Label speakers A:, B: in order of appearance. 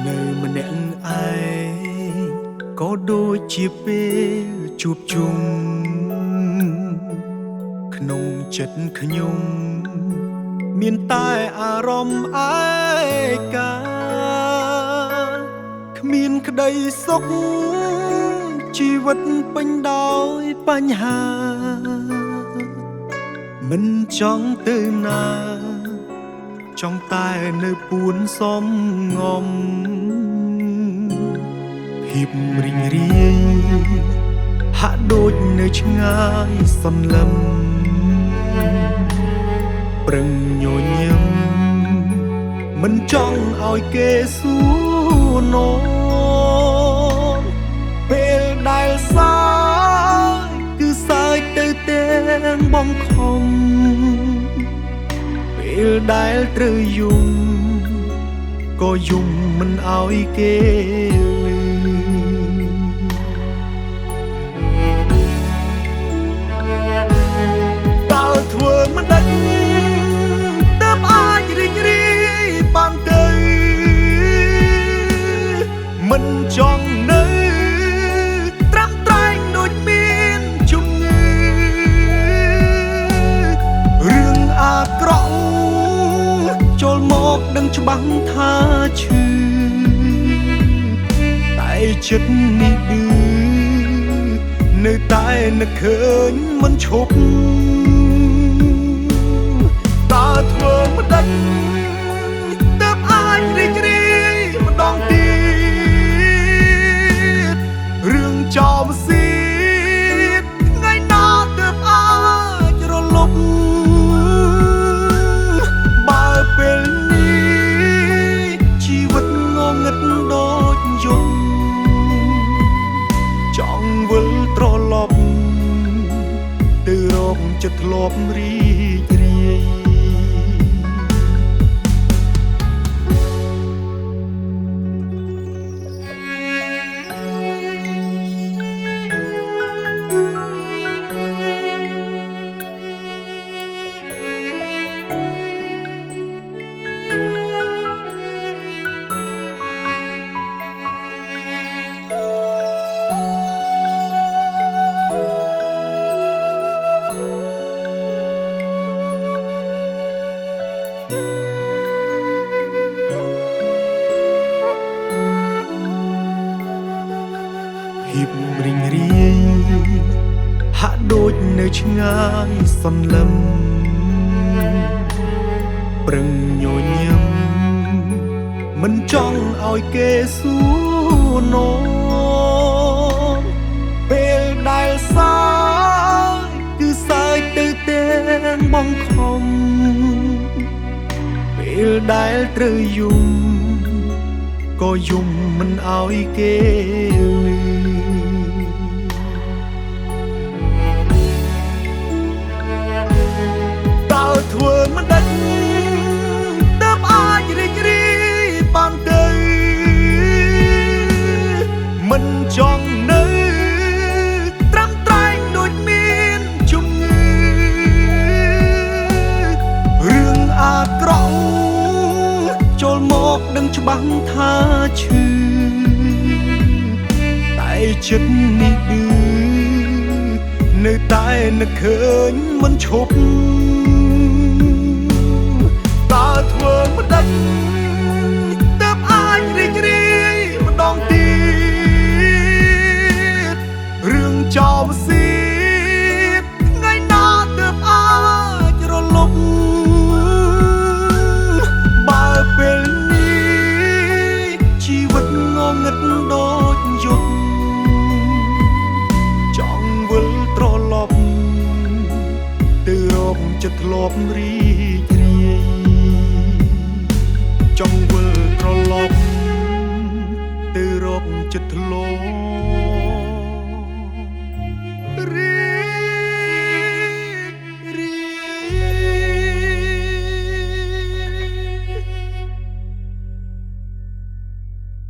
A: នៅម្នាក់ឯងក៏ដូចជាពេលជួបជុំក្នុងចិត្តខ្ញុំមានតែអារម្មណ៍ឯកាគ្មានក្តីសុខជីវិតពេញដោយបញ្ហាមិនចង់ទៅណាចង់តែនៅពួនសំងំភាពរីងរាយហាក់ដូចនៅឆ្ងាយសន្លឹមប្រឹងញញឹមមិនចង់ឲ្យគេសួរណូពេលដែលសើចគឺសើចទៅទាំងបងខំពេលដែលត្រូវយំក៏យំមិនឲ្យគេលឺតើធ្វើមិនដេចទើបអាចរីករាយបានទៅមិនចង់នៅត្រាំត្រែងដូចមានជំងឺរឿងអាក្រក់ចូលមកដឹងច្បាស់ថាឈឺតែចិត្តនេះឌឺនៅតែនឹកឃើញមិនឈប់តើធ្វើមិនដេចទើបអាចរីករាយម្ដងទៀតរឿងចោលសៀតថ្ងៃណាទើបអាចរលត់បើពេលនេះជីវិតងងឹតដូចយំចង់វិលត្រឡប់ទៅរកចិត្តធ្លាប់រីករាយភាពរីងរាយហាក់ដូចនៅឆ្ងាយសន្លឹមប្រឹងញញឹមមិនចង់ឲ្យគេសួរណូពេលដែលសើចគឺសើចទៅទាំងបងខំពេលដែលត្រូវយំក៏យំមិនឲ្យគេលឺតើធ្វើមិនដេចទើបអាចរីករាយបានទៅមិនចង់នៅត្រាំត្រែងដូចមានជំងឺរឿងអាក្រក់ចូលមកដឹងច្បាស់ថាឈឺតែចិត្តនេះឌឺនៅតែនឹកឃើញមិនឈប់តើធ្វើមិនដេចទើបអាចរីករាយម្ដងទៀតរឿងចោលសៀតថ្ងៃណាទើបអាចរលត់បើពេលនេះជីវិតងងឹតដូចយប់ចង់វិលត្រឡប់ទៅរកចិត្តធ្លាប់រីករាយច ចិត្តធ្លោ